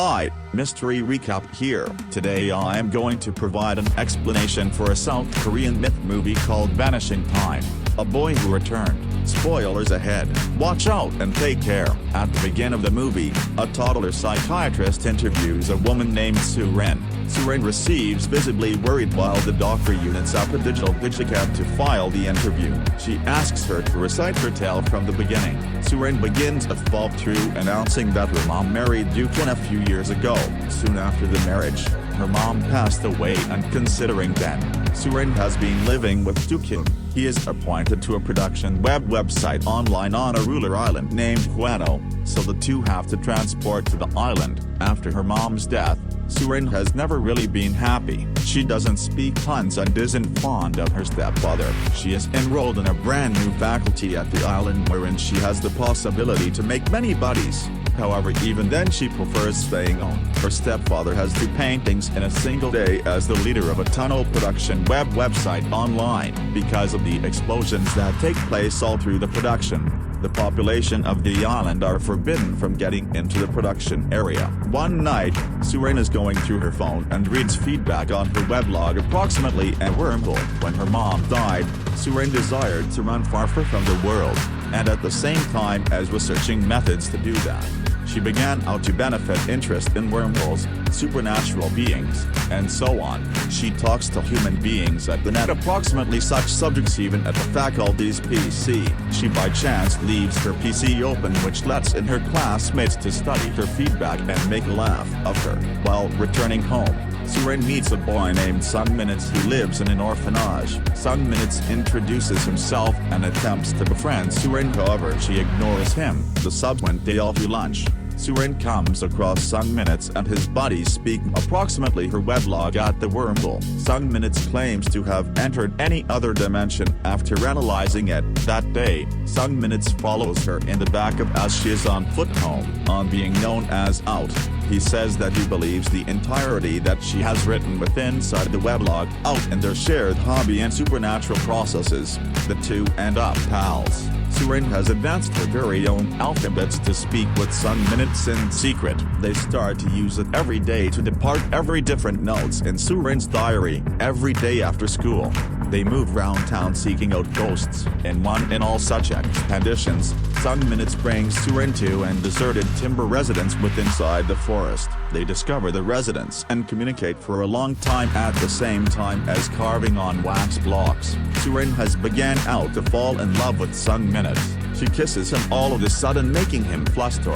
Hi, mystery recap here. Today I am going to provide an explanation for a South Korean myth movie called Vanishing Time, A Boy Who Returned. Spoilers ahead. Watch out and take care. At the beginning of the movie, a toddler psychiatrist interviews a woman named Suren. Suren receives visibly worried while the doctor units up a digital digicam to file the interview. She asks her to recite her tale from the beginning. Suren begins a fall through announcing that her mom married Dukin a few years ago. Soon after the marriage, her mom passed away, and considering that Suren has been living with Dukin, he is appointed to a production website online on a rural island named Huano, so the two have to transport to the island. After her mom's death, Suren has never really been happy. She doesn't speak Huns and isn't fond of her stepfather. She is enrolled in a brand new faculty at the island wherein she has the possibility to make many buddies. However, even then she prefers staying on. Her stepfather has 2 paintings in a single day as the leader of a tunnel production website online. Because of the explosions that take place all through the production, the population of the island are forbidden from getting into the production area. One night, Suren is going through her phone and reads feedback on her weblog approximately a wormhole. When her mom died, Suren desired to run far from the world, and at the same time as researching methods to do that, she began out to benefit interest in wormholes, supernatural beings, and so on. She talks to human beings at the net approximately such subjects even at the faculty's PC. She by chance leaves her PC open, which lets in her classmates to study her feedback and make a laugh of her. While returning home, Suren meets a boy named Sung Minutes who lives in an orphanage. Sung Minutes introduces himself and attempts to befriend Suren, however she ignores him. The subsequent day after lunch, Suren comes across Sung Minutes and his buddies speak approximately her weblog at the wormhole. Sung Minutes claims to have entered any other dimension after analyzing it. That day, Sung Minutes follows her in the back of as she is on foot home. On being known as Out, he says that he believes the entirety that she has written within inside the weblog Out in their shared hobby and supernatural processes. The two end up pals. Suren has advanced her very own alphabets to speak with Sung Minutes in secret. They start to use it every day to depart every different notes in Suren's diary. Every day after school, they move round town seeking out ghosts. In all such expeditions, Sung Minutes brings Suren to an deserted timber residence inside the forest. They discover the residence and communicate for a long time at the same time as carving on wax blocks. Suren has began out to fall in love with Sung Minutes. She kisses him all of a sudden, making him fluster.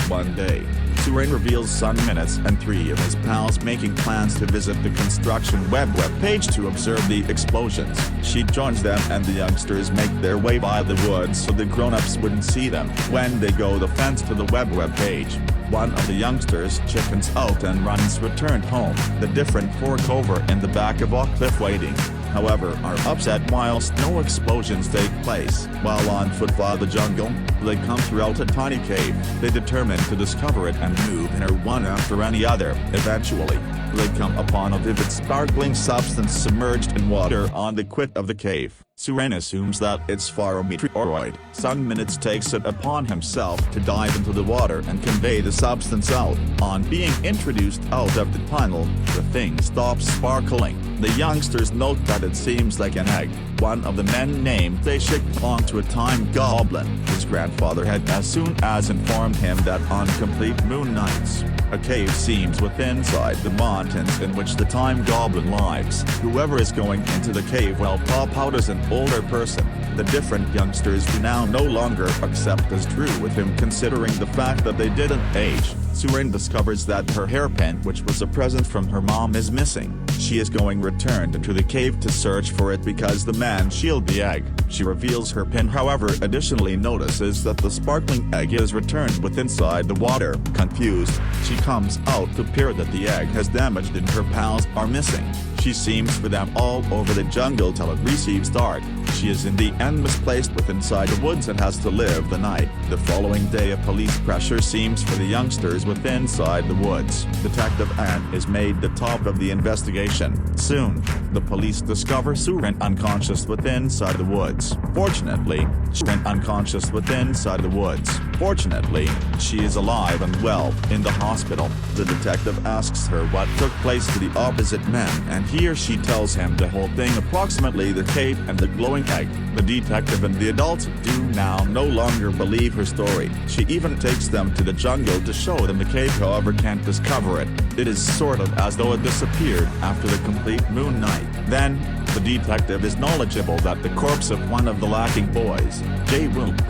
One day, Suren reveals Sung Minutes and 3 of his pals making plans to visit the construction web page to observe the explosions. She joins them and the youngsters make their way by the woods so the grown-ups wouldn't see them. When they go the fence to the web page, one of the youngsters chickens out and runs returned home. The different fork over in the back of a cliff waiting, however, are upset whilst no explosions take place. While on foot via the jungle, they come throughout a tiny cave. They determine to discover it and move in her one after any other. Eventually, they come upon a vivid sparkling substance submerged in water on the quit of the cave. Suren assumes that it's fire a meteoroid. Sung Minutes takes it upon himself to dive into the water and convey the substance out. On being introduced out of the tunnel, the thing stops sparkling. The youngsters note that it seems like an egg. One of the men named Daeshik belonged to a time goblin. His grandfather had as soon as informed him that on complete moon nights, a cave seems within inside the mountains in which the time goblin lives. Whoever is going into the cave will pop out as an older person. The different youngsters do now no longer accept as true with him, considering the fact that they didn't age. Suren discovers that her hairpin, which was a present from her mom, is missing. She is going returned into the cave to search for it because the man shielded the egg. She reveals her pin, however additionally notices that the sparkling egg is returned inside the water. Confused, she comes out to appear that the egg has damaged and her pals are missing. She seems for them all over the jungle till it receives dark. She is in the end misplaced inside the woods and has to live the night. The following day, a police pressure seems for the youngsters inside the woods. Detective Ann is made the top of the investigation. Soon, the police discover Suren unconscious inside the woods. Fortunately, Fortunately, she is alive and well. In the hospital, the detective asks her what took place to the opposite man, and he or she tells him the whole thing, approximately the cave and the glowing egg. The detective and the adults do now no longer believe her story. She even takes them to the jungle to show them the cave, however can't discover it. It is sort of as though it disappeared after the complete moon night. Then, the detective is knowledgeable that the corpse of one of the lacking boys, Jay Wook,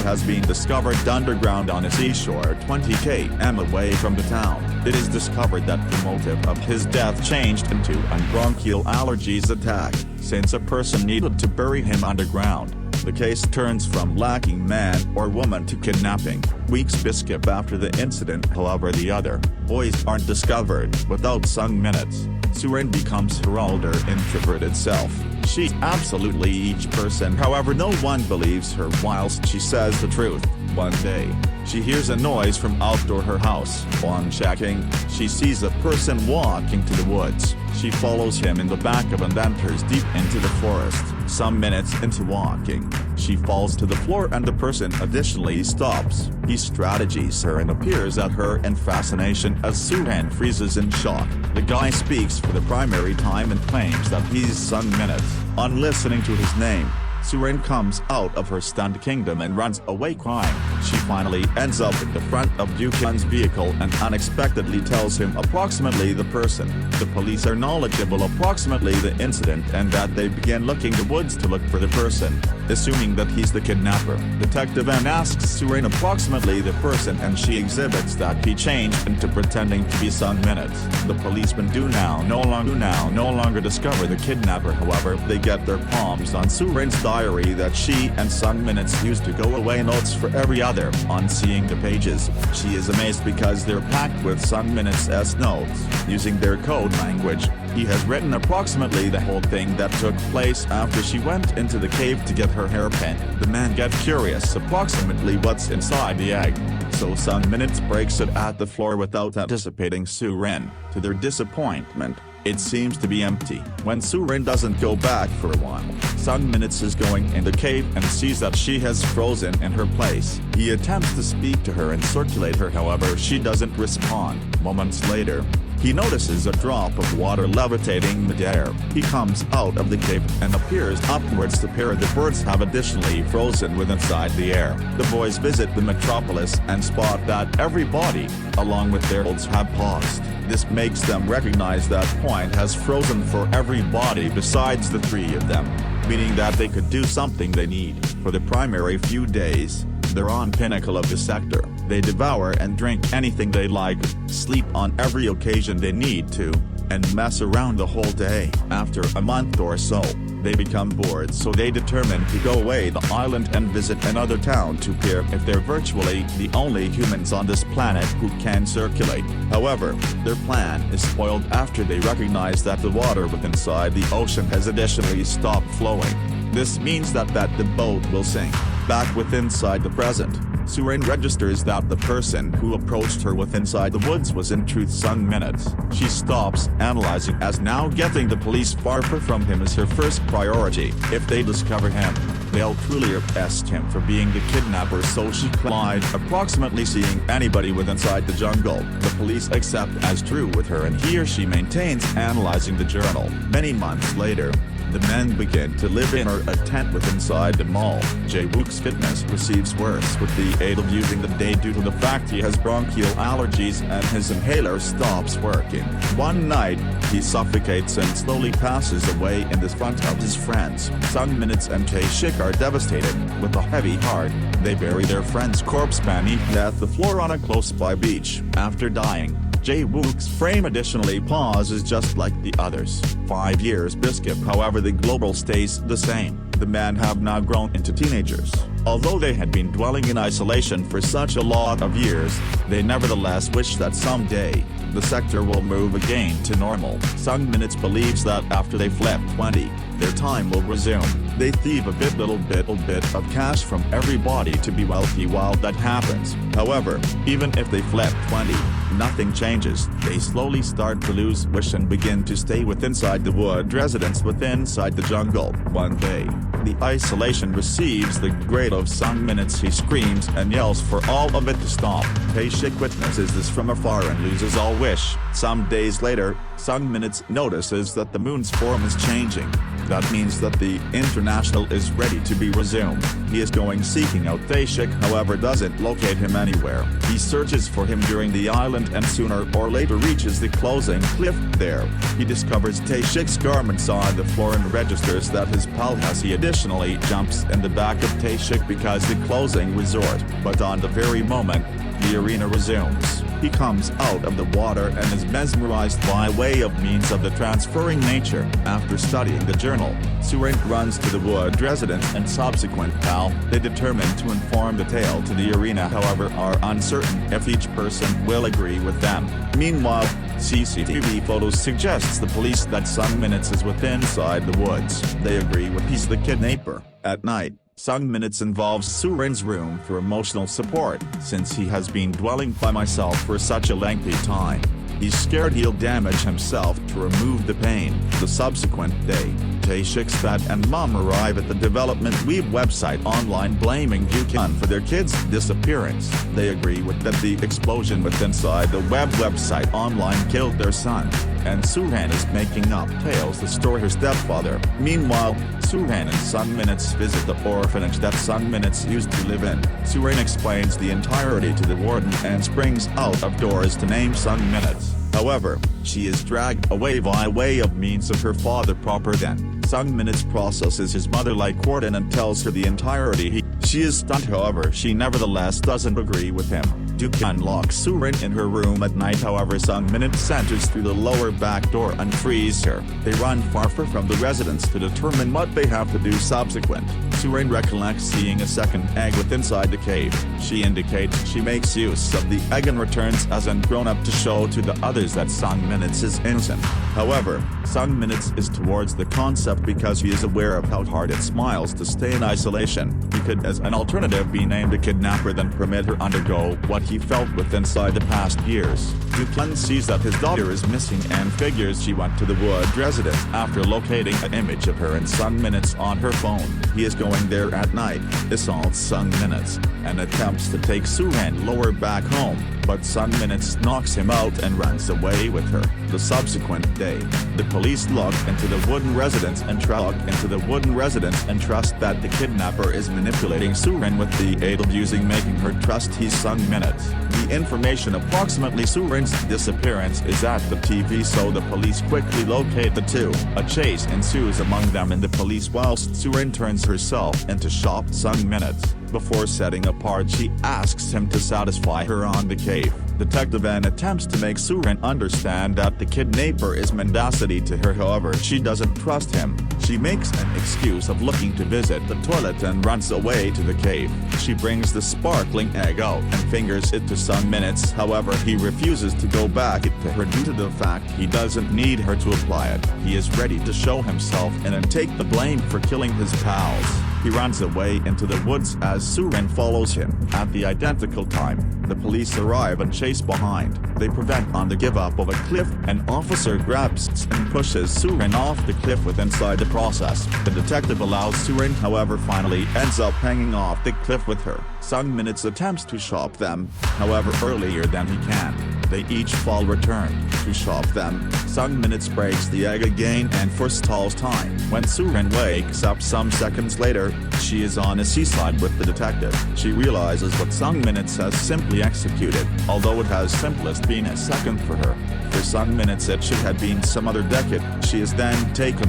has been discovered underground on a seashore 20 km away from the town. It is discovered that the motive of his death changed into a bronchial allergies attack, since a person needed to bury him underground. The case turns from lacking man or woman to kidnapping. Weeks skip after the incident, however the other boys aren't discovered. Without some minutes, Surin becomes her older introverted self. She's absolutely each person, however no one believes her whilst she says the truth. One day, she hears a noise from outdoor her house. On checking, she sees a person walking to the woods. She follows him in the back of and enters deep into the forest. Some minutes into walking, she falls to the floor and the person additionally stops. He strategies her and appears at her in fascination as Surin freezes in shock. The guy speaks for the primary time and claims that he's Sun Minutes. On listening to his name, Surin comes out of her stunned kingdom and runs away crying. She finally ends up in the front of Buchan's vehicle and unexpectedly tells him approximately the person. The police are knowledgeable approximately the incident and that they begin looking the woods to look for the person, assuming that he's the kidnapper. Detective then asks Surin approximately the person and she exhibits that he changed into pretending to be Sun Minutes. The policemen do now no longer discover the kidnapper, however they get their palms on Surin's diary that she and Sun Minutes used to go away notes for every other. On seeing the pages, she is amazed because they're packed with Sun Minutes' notes. Using their code language, he has written approximately the whole thing that took place after she went into the cave to get her hairpin. The man gets curious approximately what's inside the egg, so Sun Minutes breaks it at the floor without anticipating Surin. To their disappointment, it seems to be empty. When Surin doesn't go back for a while, Sun Minutes is going in the cave and sees that she has frozen in her place. He attempts to speak to her and circulate her, however she doesn't respond. Moments later, he notices a drop of water levitating midair. He comes out of the cave and appears upwards. The pair of the birds have additionally frozen within inside the air. The boys visit the metropolis and spot that everybody, along with their olds, have paused. This makes them recognize that point has frozen for everybody besides the three of them, meaning that they could do something they need. For the primary few days, they're on pinnacle of the sector. They devour and drink anything they like, sleep on every occasion they need to, and mess around the whole day. After a month or so, they become bored, so they determine to go away the island and visit another town to peer if they're virtually the only humans on this planet who can circulate. However, their plan is spoiled after they recognize that the water within inside the ocean has additionally stopped flowing. This means that the boat will sink. Back within inside the present, Surin registers that the person who approached her within inside the woods was in truth Sun Minutes. She stops analyzing, as now getting the police far from him is her first priority. If they discover him, they'll truly arrest him for being the kidnapper, so she lied approximately seeing anybody within inside the jungle. The police accept as true with her and he or she maintains analyzing the journal. Many months later, the men begin to live in a tent within inside the mall. Jae-wook's fitness receives worse with the aid of using the day due to the fact he has bronchial allergies and his inhaler stops working. One night, he suffocates and slowly passes away in the front of his friends. Sun Minutes and Tae-shik are devastated. With a heavy heart, they bury their friend's corpse beneath the floor on a close-by beach. After dying, Jae-wook's frame additionally pauses just like the others. 5 years skip, however the global stays the same. The men have now grown into teenagers. Although they had been dwelling in isolation for such a lot of years, they nevertheless wish that someday, the sector will move again to normal. Sun Minutes believes that after they flip 20, their time will resume. They thieve a little bit of cash from everybody to be wealthy while that happens. However, even if they flip 20, nothing changes. They slowly start to lose wish and begin to stay within inside the wood residence within inside the jungle. One day, The isolation receives the grade of some minutes. He screams and yells for all of it to stop. Tae-shik witnesses this from afar and loses all wish. Some days later, Sung Minutes notices that the moon's form is changing. That means that the International is ready to be resumed. He is going seeking out Tae-shik, however doesn't locate him anywhere. He searches for him during the island and sooner or later reaches the closing cliff. There, he discovers Tae-shik's garments on the floor and registers that his pal has. He additionally jumps in the back of Tae-shik because the closing resort, but on the very moment, the arena resumes. He comes out of the water and is mesmerized by way of means of the transferring nature. After studying the journal, Surin runs to the Wood residence and subsequent pal. They determine to inform the tale to the arena, however are uncertain if each person will agree with them. Meanwhile, CCTV photos suggests the police that Sung Minutes is within inside the woods. They agree with he's the kidnapper. At night, Sung Minutes involves Surin's room for emotional support, since he has been dwelling by himself for such a lengthy time. He's scared he'll damage himself to remove the pain. The subsequent day, Tae-shik's dad and mom arrive at the Development Weeb website online blaming Jukyun for their kid's disappearance. They agree with that the explosion inside the website online killed their son, and Surin is making up tales to store her stepfather. Meanwhile, Surin and Sung Minutes visit the orphanage that Sung Minutes used to live in. Surin explains the entirety to the warden and springs out of doors to name Sung Minutes. However, she is dragged away by way of means of her father proper. Then, Sung Minutes processes his mother like warden and tells her the entirety. She is stunned, however she nevertheless doesn't agree with him. Jukyun locks Surin in her room at night, however Sung Minutes enters through the lower back door and frees her. They run far from the residence to determine what they have to do subsequent. Surin recollects seeing a second egg inside the cave. She indicates she makes use of the egg and returns as an grown-up to show to the others that Sung Minutes is innocent. However, Sung Minutes is towards the concept because he is aware of how hard it smiles to stay in isolation. He could as an alternative be named a kidnapper, then permit her undergo what he felt inside the past years. Jukyun sees that his daughter is missing and figures she went to the Wood residence after locating an image of her and Sung Minutes on her phone. He is going there at night, assaults Sung Minutes, and attempts to take Surin lower back home, but Sung Minutes knocks him out and runs away with her. The subsequent day, the police look into the wooden residence and trust that the kidnapper is manipulating Surin with the aid of making her trust he's Sung Minutes. The information approximately Surin's disappearance is at the TV, so the police quickly locate the two. A chase ensues among them and the police, whilst Surin turns herself into shop Sung Minutes. Before setting apart, she asks him to satisfy her on the cave. Detective N attempts to make Surin understand that the kidnapper is mendacity to her, however she doesn't trust him. She makes an excuse of looking to visit the toilet and runs away to the cave. She brings the sparkling egg out and fingers it to Sung Minutes, however he refuses to go back to her due to the fact he doesn't need her to apply it. He is ready to show himself and take the blame for killing his pals. He runs away into the woods as Surin follows him. At the identical time, the police arrive and chase behind. They prevent on the give up of a cliff. An officer grabs and pushes Surin off the cliff inside the process. The detective allows Surin, however finally ends up hanging off the cliff with her. Sung Minutes attempts to shop them, however earlier than he can. They each fall returned to shop them. Sung Minutes breaks the egg again and forestalls time. When Surin wakes up some seconds later, she is on a seaside with the detective. She realizes what Sung Minutes has simply executed, although it has simplest been a second for her. For Sung Minutes it should have been some other decade. She is then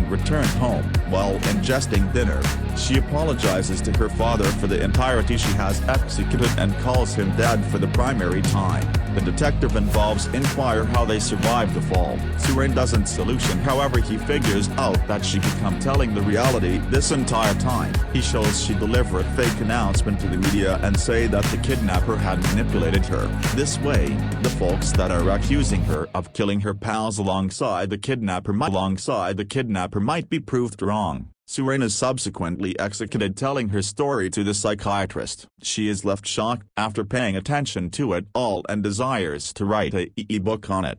returned home. While ingesting dinner, she apologizes to her father for the entirety she has executed and calls him dad for the primary time. The detective involves inquire how they survived the fall. Surin doesn't solution, however he figures out that she become telling the reality this entire time. He shows she deliver a fake announcement to the media and say that the kidnapper had manipulated her. This way, the folks that are accusing her of killing her pals alongside the kidnapper might be proved wrong. Surin is subsequently executed, telling her story to the psychiatrist. She is left shocked after paying attention to it all and desires to write a e-book on it.